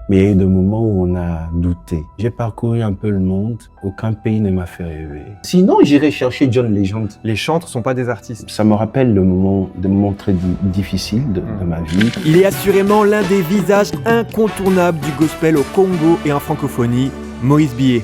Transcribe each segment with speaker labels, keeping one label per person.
Speaker 1: Mais il y a eu des moments où on a douté. J'ai parcouru un peu le monde, aucun pays ne m'a fait rêver. Sinon, j'irais chercher John Legend.
Speaker 2: Les chantres ne sont pas des artistes.
Speaker 1: Ça me rappelle des moments très difficiles de ma vie.
Speaker 3: Il est assurément l'un des visages incontournables du gospel au Congo et en francophonie, Moïse Billet.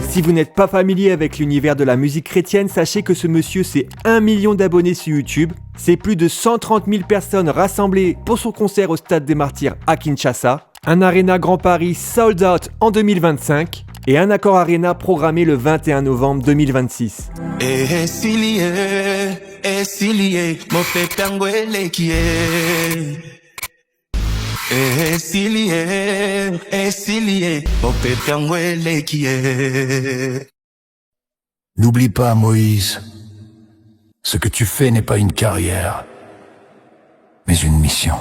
Speaker 3: Si vous n'êtes pas familier avec l'univers de la musique chrétienne, sachez que ce monsieur, c'est 1 million d'abonnés sur YouTube. C'est plus de 130 000 personnes rassemblées pour son concert au Stade des Martyrs à Kinshasa. Un Arena Grand Paris sold out en 2025 et un Accor Arena programmé le 21 novembre 2026.
Speaker 4: N'oublie pas, Moïse, ce que tu fais n'est pas une carrière, mais une mission.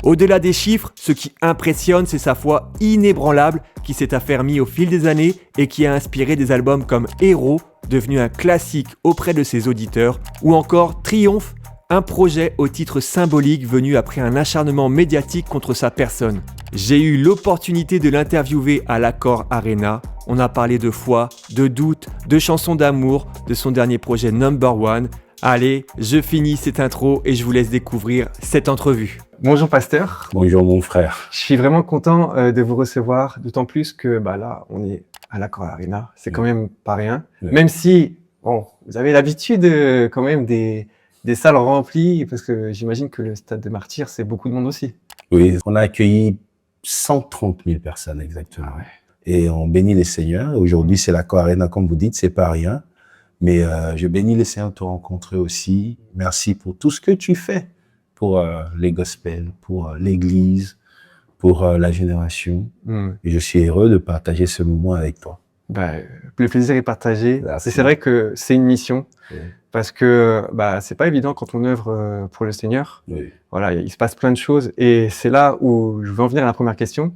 Speaker 3: Au-delà des chiffres, ce qui impressionne, c'est sa foi inébranlable qui s'est affermie au fil des années et qui a inspiré des albums comme Héros, devenu un classique auprès de ses auditeurs, ou encore Triomphe, un projet au titre symbolique venu après un acharnement médiatique contre sa personne. J'ai eu l'opportunité de l'interviewer à l'Accor Arena. On a parlé de foi, de doute, de chansons d'amour, de son dernier projet Number One. Allez, je finis cette intro et je vous laisse découvrir cette entrevue.
Speaker 2: Bonjour pasteur.
Speaker 1: Bonjour mon frère.
Speaker 2: Je suis vraiment content de vous recevoir, d'autant plus que là, on est à l'Accor Arena. C'est quand même pas rien.
Speaker 1: Ouais.
Speaker 2: Même si, bon, vous avez l'habitude quand même des salles remplies, parce que j'imagine que le Stade des Martyrs, c'est beaucoup de monde aussi.
Speaker 1: Oui, on a accueilli 130 000 personnes exactement.
Speaker 2: Ah ouais.
Speaker 1: Et on bénit les Seigneurs. Aujourd'hui, c'est l'Accor Arena, comme vous dites, c'est pas rien. Mais je bénis les Seigneurs de te rencontrer aussi. Merci pour tout ce que tu fais pour les gospels, pour l'Église, pour la génération. Et je suis heureux de partager ce moment avec toi.
Speaker 2: Le plaisir est partagé.
Speaker 1: Merci.
Speaker 2: C'est vrai que c'est une mission,
Speaker 1: Oui.
Speaker 2: parce que c'est pas évident quand on œuvre pour le Seigneur.
Speaker 1: Oui.
Speaker 2: Voilà, il se passe plein de choses, et c'est là où je veux en venir à la première question.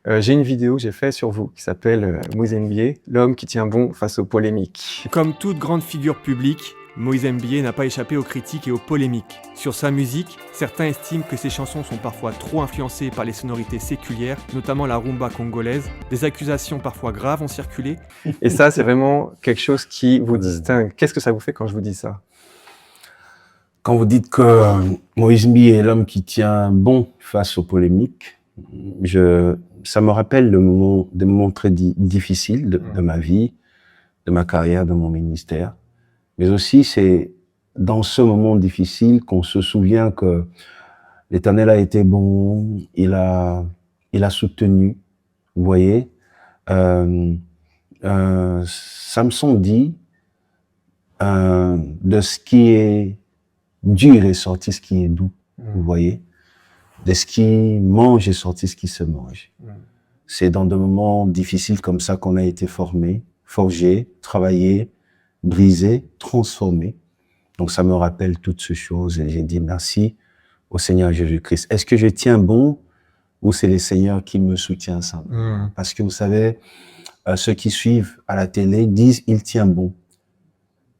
Speaker 2: J'ai une vidéo que j'ai faite sur vous qui s'appelle Moïse Billet, l'homme qui tient bon face aux polémiques.
Speaker 3: Comme toute grande figure publique, Moïse Billet n'a pas échappé aux critiques et aux polémiques. Sur sa musique, certains estiment que ses chansons sont parfois trop influencées par les sonorités séculières, notamment la rumba congolaise. Des accusations parfois graves ont circulé.
Speaker 2: Et ça, c'est vraiment quelque chose qui vous distingue. Qu'est-ce que ça vous fait quand je vous dis ça?
Speaker 1: Quand vous dites que Moïse Billet est l'homme qui tient bon face aux polémiques, ça me rappelle des moments très difficiles de ma vie, de ma carrière, de mon ministère. Mais aussi, c'est dans ce moment difficile qu'on se souvient que l'Éternel a été bon, il a soutenu. Vous voyez, Samson dit, de ce qui est dur est sorti ce qui est doux. Vous voyez, de ce qui mange est sorti ce qui se mange. C'est dans des moments difficiles comme ça qu'on a été formé, forgé, travaillé, brisé, transformé. Donc ça me rappelle toutes ces choses et j'ai dit merci au Seigneur Jésus-Christ. Est-ce que je tiens bon ou c'est les Seigneurs qui me soutiennent ça? Parce que vous savez, ceux qui suivent à la télé disent il tient bon.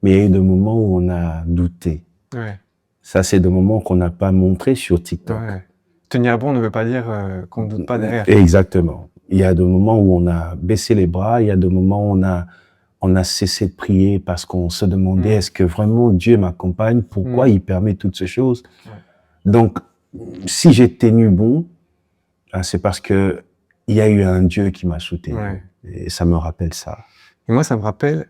Speaker 1: Mais il y a eu des moments où on a douté.
Speaker 2: Ouais.
Speaker 1: Ça, c'est des moments qu'on n'a pas montré sur TikTok.
Speaker 2: Ouais. Tenir bon ne veut pas dire qu'on ne doute pas derrière.
Speaker 1: Exactement. Il y a des moments où on a baissé les bras, il y a des moments où on a cessé de prier parce qu'on se demandait est-ce que vraiment Dieu m'accompagne? Pourquoi il permet toutes ces choses? Donc, si j'ai tenu bon, c'est parce que il y a eu un Dieu qui m'a soutenu.
Speaker 2: Ouais.
Speaker 1: Et ça me rappelle ça.
Speaker 2: Et moi, ça me rappelle,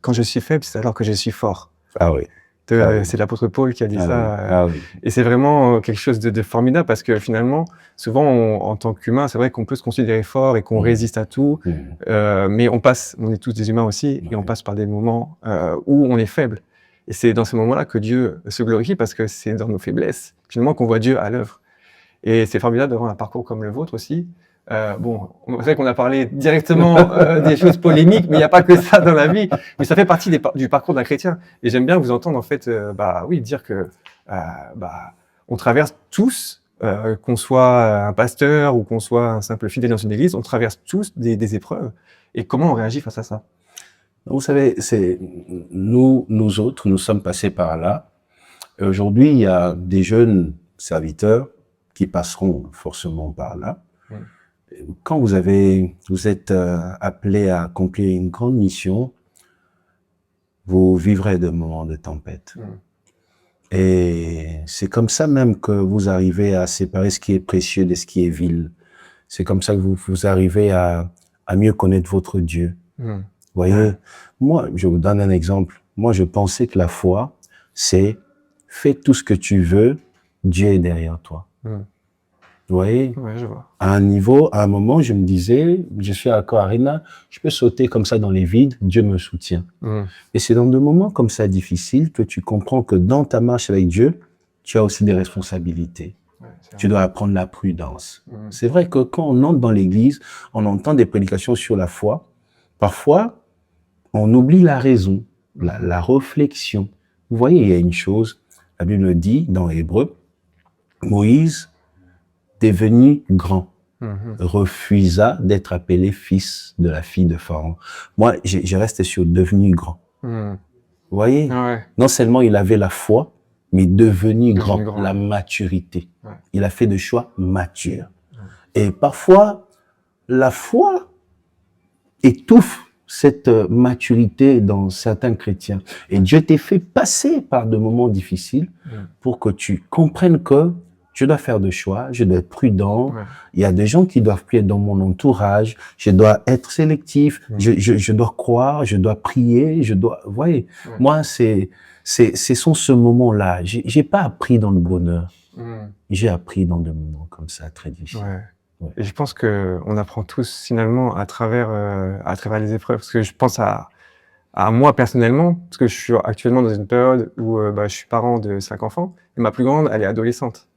Speaker 2: quand je suis faible, c'est alors que je suis fort.
Speaker 1: Ah oui.
Speaker 2: C'est l'apôtre Paul qui a dit ça.
Speaker 1: Oui.
Speaker 2: Et c'est vraiment quelque chose de formidable, parce que finalement, souvent, en tant qu'humain, c'est vrai qu'on peut se considérer fort et qu'on résiste à tout. Mais on est tous des humains aussi, et on passe par des moments où on est faible. Et c'est dans ces moments-là que Dieu se glorifie, parce que c'est dans nos faiblesses, finalement, qu'on voit Dieu à l'œuvre. Et c'est formidable d'avoir un parcours comme le vôtre aussi. C'est vrai qu'on a parlé directement des choses polémiques, mais il n'y a pas que ça dans la vie. Mais ça fait partie du parcours d'un chrétien. Et j'aime bien vous entendre en fait, dire que on traverse tous, qu'on soit un pasteur ou qu'on soit un simple fidèle dans une église, on traverse tous des épreuves. Et comment on réagit face à ça?
Speaker 1: Vous savez, c'est nous autres, nous sommes passés par là. Et aujourd'hui, il y a des jeunes serviteurs qui passeront forcément par là. Quand vous êtes appelé à accomplir une grande mission, vous vivrez des moments de tempête. Et c'est comme ça même que vous arrivez à séparer ce qui est précieux de ce qui est vil. C'est comme ça que vous arrivez à mieux connaître votre Dieu. Vous voyez, moi, je vous donne un exemple. Moi, je pensais que la foi, c'est fais tout ce que tu veux, Dieu est derrière toi. Vous voyez,
Speaker 2: Ouais, je vois.
Speaker 1: à un moment, je me disais, je suis à Accor Arena, je peux sauter comme ça dans les vides, Dieu me soutient. Et c'est dans des moments comme ça difficiles que tu comprends que dans ta marche avec Dieu, tu as aussi des responsabilités. Tu dois apprendre la prudence. C'est vrai que quand on entre dans l'église, on entend des prédications sur la foi. Parfois, on oublie la raison, la réflexion. Vous voyez, il y a une chose, la Bible dit dans Hébreu, Moïse, devenu grand, refusa d'être appelé fils de la fille de Pharaon. Moi, je reste sur devenu grand. Vous voyez, non seulement il avait la foi, mais devenu grand, la maturité. Il a fait des choix matures. Et parfois, la foi étouffe cette maturité dans certains chrétiens. Et Dieu t'a fait passer par de moments difficiles pour que tu comprennes que je dois faire des choix, je dois être prudent. Il y a des gens qui doivent prier dans mon entourage. Je dois être sélectif. Je dois croire, je dois prier, je dois. Vous voyez, moi, c'est ce moment-là. J'ai pas appris dans le bonheur. J'ai appris dans des moments comme ça très difficiles.
Speaker 2: Et je pense que on apprend tous finalement à travers les épreuves. Parce que je pense à moi personnellement, parce que je suis actuellement dans une période où je suis parent de 5 enfants et ma plus grande, elle est adolescente.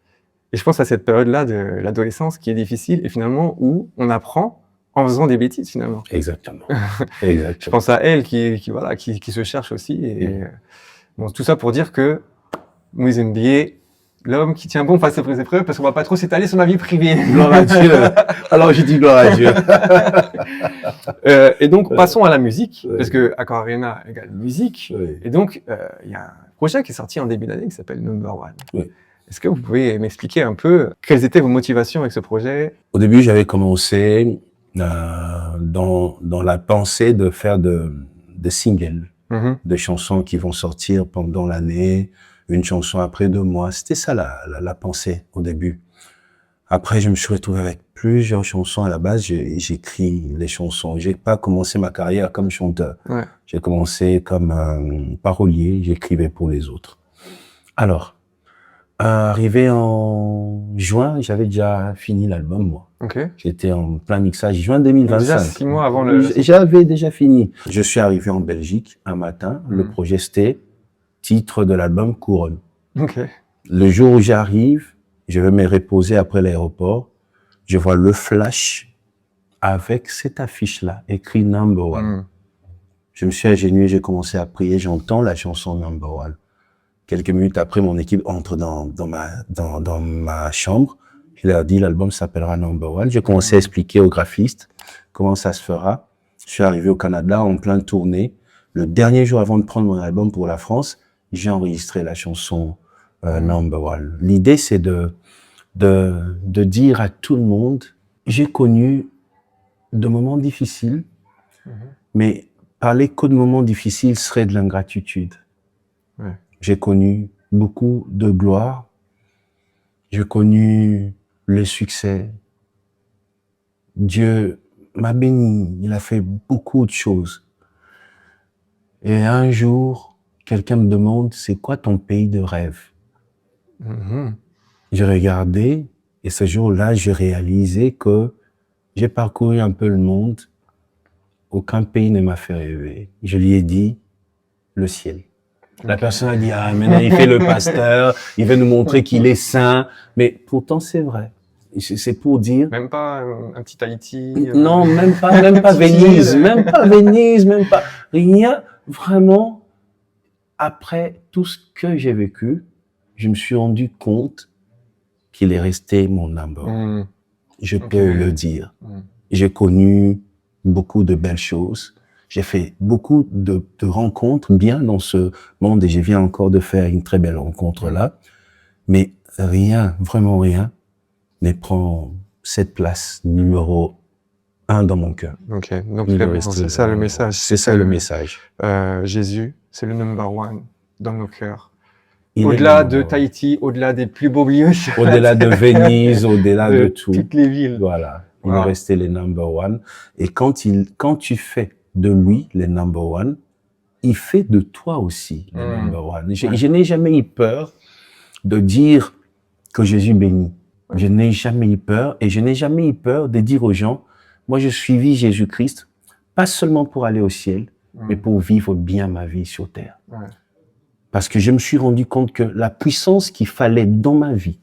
Speaker 2: Et je pense à cette période-là de l'adolescence qui est difficile et finalement où on apprend en faisant des bêtises finalement.
Speaker 1: Exactement. Exactement.
Speaker 2: Je pense à elle qui se cherche aussi. Et bon, tout ça pour dire que Moïse Mbié, l'homme qui tient bon face aux épreuves, parce qu'on va pas trop s'étaler sur ma vie privée.
Speaker 1: Gloire à Dieu. Alors je dis gloire à Dieu.
Speaker 2: Et donc passons à la musique, parce que Accor Arena égale musique. Et donc il y a un projet qui est sorti en début d'année qui s'appelle Number One. Est-ce que vous pouvez m'expliquer un peu quelles étaient vos motivations avec ce projet?
Speaker 1: Au début, j'avais commencé dans la pensée de faire de singles, de chansons qui vont sortir pendant l'année, une chanson après 2 mois. C'était ça la pensée au début. Après, je me suis retrouvé avec plusieurs chansons. À la base, j'écris les chansons. J'ai pas commencé ma carrière comme chanteur. J'ai commencé comme parolier. J'écrivais pour les autres. Alors, arrivé en juin, j'avais déjà fini l'album, moi. J'étais en plein mixage, juin 2025.
Speaker 2: Déjà 6 mois avant le...
Speaker 1: J'avais déjà fini. Je suis arrivé en Belgique un matin. Le projet, c'était titre de l'album Couronne. Le jour où j'arrive, je vais me reposer après l'aéroport. Je vois le flash avec cette affiche-là, écrit Number One. Je me suis agenouillé, j'ai commencé à prier, j'entends la chanson Number One. Quelques minutes après, mon équipe entre dans ma chambre. Je leur dis, l'album s'appellera Number One. J'ai commencé à expliquer aux graphistes comment ça se fera. Je suis arrivé au Canada en pleine tournée. Le dernier jour avant de prendre mon album pour la France, j'ai enregistré la chanson Number One. L'idée, c'est de dire à tout le monde, j'ai connu de moments difficiles, mais parler que de moments difficiles serait de l'ingratitude. J'ai connu beaucoup de gloire. J'ai connu le succès. Dieu m'a béni. Il a fait beaucoup de choses. Et un jour, quelqu'un me demande, c'est quoi ton pays de rêve? J'ai regardé et ce jour-là, j'ai réalisé que j'ai parcouru un peu le monde. Aucun pays ne m'a fait rêver. Je lui ai dit, le ciel. La personne a dit, ah, maintenant il fait le pasteur, il veut nous montrer qu'il est saint. Mais pourtant, c'est vrai. C'est pour dire...
Speaker 2: Même pas un petit Haïti?
Speaker 1: Non, même pas Venise, même pas Venise, même pas... Rien, vraiment, après tout ce que j'ai vécu, je me suis rendu compte qu'il est resté mon number one. Je peux le dire. J'ai connu beaucoup de belles choses. J'ai fait beaucoup de rencontres bien dans ce monde et je viens encore de faire une très belle rencontre là. Mais rien, vraiment rien, ne prend cette place numéro 1 dans mon cœur.
Speaker 2: Ok, donc c'est ça le message.
Speaker 1: C'est ça le message.
Speaker 2: Jésus, c'est le number one dans nos cœurs.
Speaker 1: Il
Speaker 2: Au-delà
Speaker 1: est
Speaker 2: de Tahiti, au-delà des plus beaux lieux,
Speaker 1: au-delà de Venise, au-delà de tout.
Speaker 2: toutes les villes.
Speaker 1: Voilà. Il
Speaker 2: Wow.
Speaker 1: est resté le number one. Et quand tu fais de lui le number one, il fait de toi aussi le number one. Je n'ai jamais eu peur de dire que Jésus bénit. Je n'ai jamais eu peur et je n'ai jamais eu peur de dire aux gens, moi je suivis Jésus-Christ, pas seulement pour aller au ciel, mais pour vivre bien ma vie sur terre.
Speaker 2: Ouais.
Speaker 1: Parce que je me suis rendu compte que la puissance qu'il fallait dans ma vie,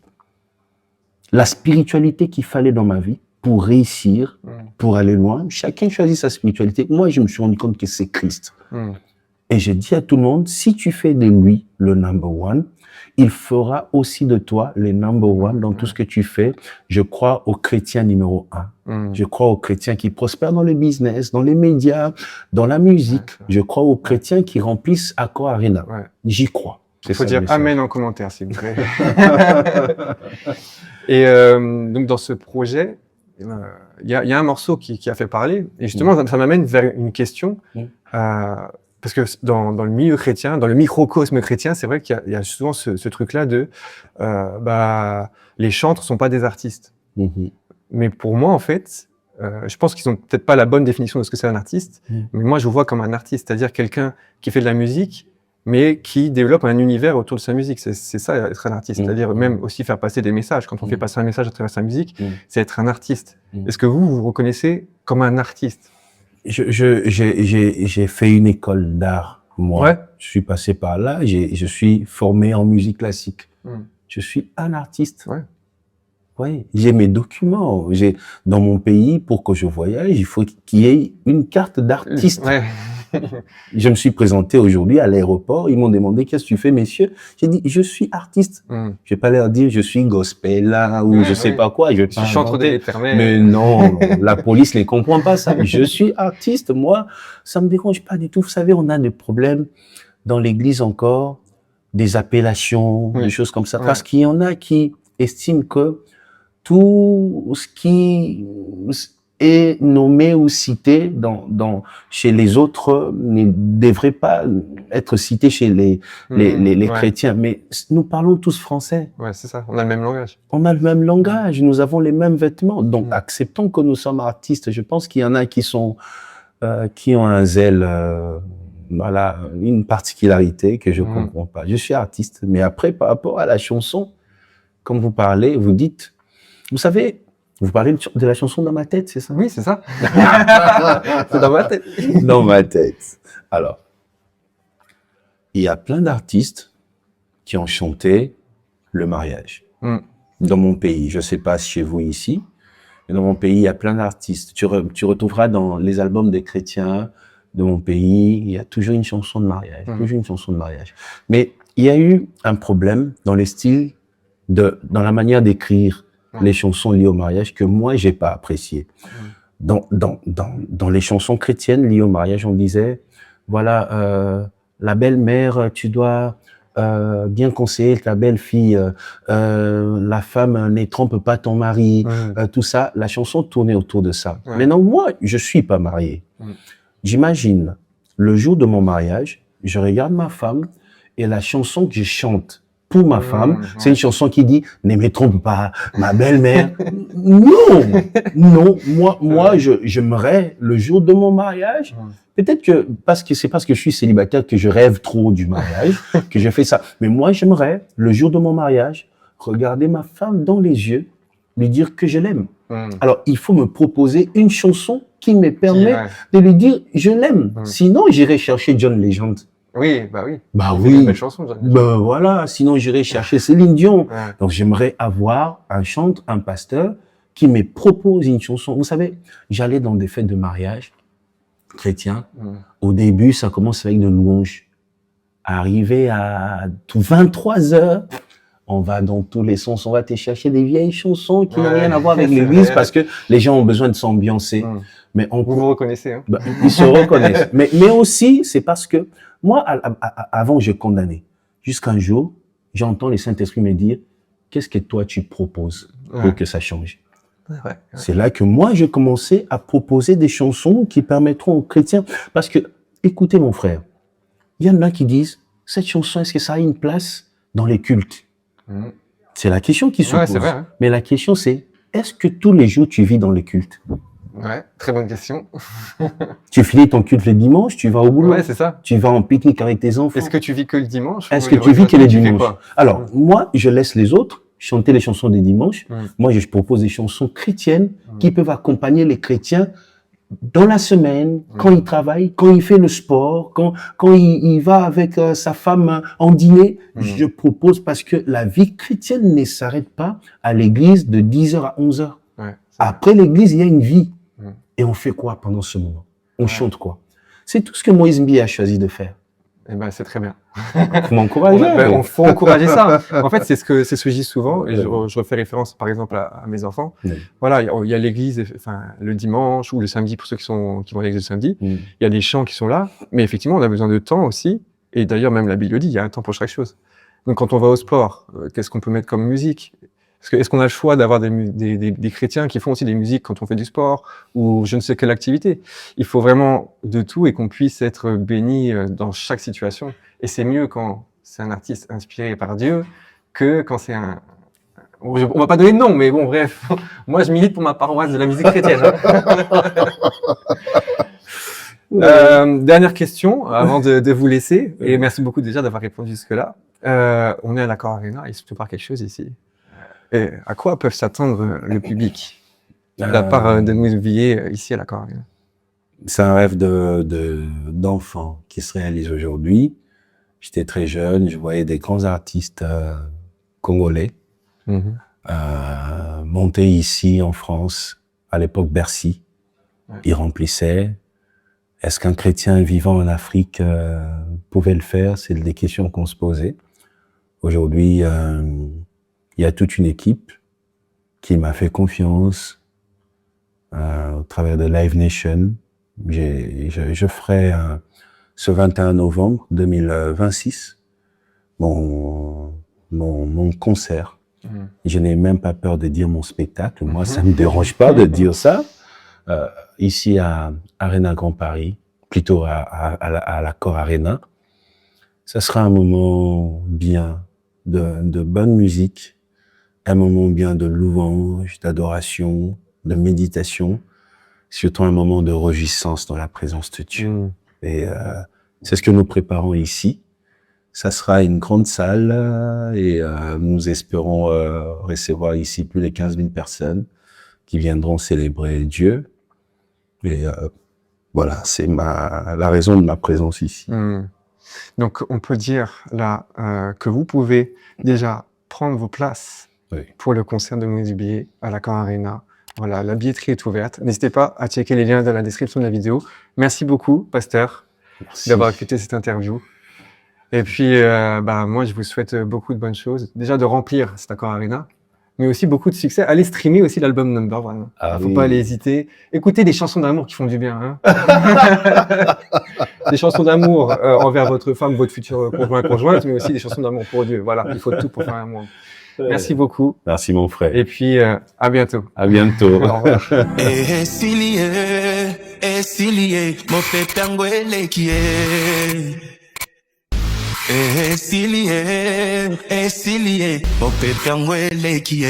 Speaker 1: la spiritualité qu'il fallait dans ma vie pour réussir, pour aller loin, chacun choisit sa spiritualité. Moi, je me suis rendu compte que c'est Christ. Et j'ai dit à tout le monde, si tu fais de lui le number one, il fera aussi de toi le number one dans tout ce que tu fais. Je crois aux chrétiens numéro 1. Je crois aux chrétiens qui prospèrent dans le business, dans les médias, dans la musique. Je crois aux chrétiens qui remplissent Accor Arena.
Speaker 2: Ouais.
Speaker 1: J'y crois.
Speaker 2: Il faut dire amen en commentaire, s'il vous plaît. Et donc, dans ce projet, il y a un morceau qui a fait parler. Et justement, ça m'amène vers une question. Parce que dans le milieu chrétien, dans le microcosme chrétien, c'est vrai qu'il y a souvent ce truc-là de les chantres sont pas des artistes. Mais pour moi, en fait, je pense qu'ils ont peut-être pas la bonne définition de ce que c'est un artiste, mais moi, je vois comme un artiste, c'est-à-dire quelqu'un qui fait de la musique, mais qui développe un univers autour de sa musique. C'est ça, être un artiste. C'est-à-dire même aussi faire passer des messages. Quand on fait passer un message à travers sa musique, c'est être un artiste. Est-ce que vous vous reconnaissez comme un artiste?
Speaker 1: J'ai fait une école d'art, moi.
Speaker 2: Ouais.
Speaker 1: Je suis passé par là. Je suis formé en musique classique. Je suis un artiste.
Speaker 2: Ouais.
Speaker 1: Ouais. J'ai mes documents. Dans mon pays, pour que je voyage, il faut qu'il y ait une carte d'artiste.
Speaker 2: Ouais.
Speaker 1: Je me suis présenté aujourd'hui à l'aéroport. Ils m'ont demandé qu'est-ce que tu fais, messieurs. J'ai dit, je suis artiste. Je vais pas leur dire, je suis gospel là, ou je sais pas quoi. Je
Speaker 2: chante des l'éternel.
Speaker 1: Mais non, la police ne comprend pas ça. Je suis artiste. Moi, ça me dérange pas du tout. Vous savez, on a des problèmes dans l'église encore, des appellations, des choses comme ça. Parce qu'il y en a qui estiment que tout ce qui est nommé ou cité chez les autres ne devrait pas être cité chez les chrétiens. Mais nous parlons tous français.
Speaker 2: Ouais, c'est ça. On a le même langage.
Speaker 1: On a le même langage. Nous avons les mêmes vêtements. Donc, acceptons que nous sommes artistes. Je pense qu'il y en a qui ont un zèle, voilà, une particularité que je comprends pas. Je suis artiste. Mais après, par rapport à la chanson, comme vous parlez, vous dites, vous savez, vous parlez de la chanson dans ma tête, c'est ça?
Speaker 2: Oui, c'est ça. C'est dans ma tête.
Speaker 1: Dans ma tête. Alors, il y a plein d'artistes qui ont chanté le mariage. Dans mon pays, je sais pas chez vous ici, mais dans mon pays, il y a plein d'artistes. Tu retrouveras dans les albums des chrétiens de mon pays, il y a toujours une chanson de mariage, toujours une chanson de mariage. Mais il y a eu un problème dans les styles, dans la manière d'écrire les chansons liées au mariage que moi, j'ai pas apprécié. Dans les chansons chrétiennes liées au mariage, on disait, voilà, la belle-mère, tu dois bien conseiller ta belle-fille, la femme ne trompe pas ton mari, tout ça. La chanson tournait autour de ça. Maintenant, moi, je suis pas marié. J'imagine, le jour de mon mariage, je regarde ma femme et la chanson que je chante pour ma femme, c'est une chanson qui dit « Ne me trompe pas, ma belle-mère ». Non, moi, j'aimerais le jour de mon mariage. Peut-être que c'est parce que je suis célibataire que je rêve trop du mariage que je fais ça. Mais moi, j'aimerais le jour de mon mariage regarder ma femme dans les yeux, lui dire que je l'aime. Alors, il faut me proposer une chanson qui me permet de lui dire « Je l'aime ». Sinon, j'irai chercher John Legend.
Speaker 2: Oui, bah oui.
Speaker 1: Bah oui.
Speaker 2: Une belle chanson,
Speaker 1: bah voilà. Sinon, j'irai chercher Céline Dion. Donc, j'aimerais avoir un pasteur qui me propose une chanson. Vous savez, j'allais dans des fêtes de mariage chrétiens. Au début, ça commence avec de louanges. Arrivé à 23h, on va dans tous les sens, on va te chercher des vieilles chansons qui n'ont rien à voir avec l'église parce que les gens ont besoin de s'ambiancer. Mais
Speaker 2: Vous vous reconnaissez, hein?
Speaker 1: Ils se reconnaissent. Mais aussi, c'est parce que moi, avant, je condamnais. Jusqu'un jour, j'entends le Saint-Esprit me dire, qu'est-ce que toi tu proposes pour que ça change? C'est là que moi, j'ai commencé à proposer des chansons qui permettront aux chrétiens. Parce que, écoutez mon frère, il y en a qui disent, cette chanson, est-ce que ça a une place dans les cultes? C'est la question qui se pose.
Speaker 2: C'est vrai, hein.
Speaker 1: Mais la question c'est, est-ce que tous les jours tu vis dans les cultes?
Speaker 2: Ouais, très bonne question.
Speaker 1: Tu finis ton culte le dimanche, tu vas au boulot.
Speaker 2: Ouais, c'est ça.
Speaker 1: Tu vas en pique-nique avec tes enfants.
Speaker 2: Est-ce que tu vis que le dimanche?
Speaker 1: Est-ce que tu vis que les dimanches? Alors, moi, je laisse les autres chanter les chansons des dimanches. Moi, je propose des chansons chrétiennes qui peuvent accompagner les chrétiens dans la semaine, quand il travaille, quand il fait le sport, quand il va avec sa femme en dîner. Je propose parce que la vie chrétienne ne s'arrête pas à l'église de 10h à 11h. Après l'église, il y a une vie. Et on fait quoi pendant ce moment? On chante quoi? C'est tout ce que Moïse Mbi a choisi de faire.
Speaker 2: Eh ben, c'est très bien.
Speaker 1: Faut m'encourager.
Speaker 2: On faut encourager ça. En fait, c'est ce que je dis souvent, et je refais référence, par exemple, à mes enfants. Voilà, il y a l'église, enfin, le dimanche ou le samedi pour ceux qui vont à l'église le samedi. Il y a des chants qui sont là, mais effectivement, on a besoin de temps aussi. Et d'ailleurs, même la Bible le dit, il y a un temps pour chaque chose. Donc, quand on va au sport, qu'est-ce qu'on peut mettre comme musique? Est-ce qu'on a le choix d'avoir des chrétiens qui font aussi des musiques quand on fait du sport ou je ne sais quelle activité? Il faut vraiment de tout et qu'on puisse être béni dans chaque situation. Et c'est mieux quand c'est un artiste inspiré par Dieu que quand c'est un... On va pas donner de nom, mais bon, bref. Moi, je milite pour ma paroisse de la musique chrétienne. Dernière question avant de vous laisser. Et merci beaucoup déjà d'avoir répondu jusque-là. On est à l'Accor Arena, il se prépare quelque chose ici. Et à quoi peuvent s'attendre le public de la part de nos billets ici à l'Accor Arena?
Speaker 1: C'est un rêve d'enfant qui se réalise aujourd'hui. J'étais très jeune, je voyais des grands artistes congolais monter ici en France, à l'époque Bercy. Ils remplissaient. Est-ce qu'un chrétien vivant en Afrique pouvait le faire? C'est des questions qu'on se posait. Aujourd'hui, il y a toute une équipe qui m'a fait confiance au travers de Live Nation. Je ferai ce 21 novembre 2026 mon concert. Je n'ai même pas peur de dire mon spectacle. Moi, ça me dérange pas de dire ça. Ici à Arena Grand Paris, plutôt à l'Accor Arena. Ça sera un moment bien de bonne musique, un moment bien de louange, d'adoration, de méditation, surtout un moment de réjouissance dans la présence de Dieu. Et c'est ce que nous préparons ici. Ça sera une grande salle et nous espérons recevoir ici plus de 15 000 personnes qui viendront célébrer Dieu. Et voilà, c'est la raison de ma présence ici.
Speaker 2: Donc, on peut dire là que vous pouvez déjà prendre vos places pour le concert de Moïse Billet à l'Accor Arena. Voilà, la billetterie est ouverte. N'hésitez pas à checker les liens dans la description de la vidéo. Merci beaucoup, pasteur, d'avoir écouté cette interview. Et puis, moi, je vous souhaite beaucoup de bonnes choses. Déjà, de remplir cet Accor Arena, mais aussi beaucoup de succès. Allez streamer aussi l'album Number One. Faut pas aller hésiter. Écoutez des chansons d'amour qui font du bien. Des chansons d'amour envers votre femme, votre futur conjointe, mais aussi des chansons d'amour pour Dieu. Voilà, il faut tout pour faire un monde. Merci beaucoup.
Speaker 1: Merci mon frère.
Speaker 2: Et puis, à bientôt.
Speaker 1: À bientôt.
Speaker 2: Au revoir.
Speaker 5: Esilie, mo pepe angwele kie.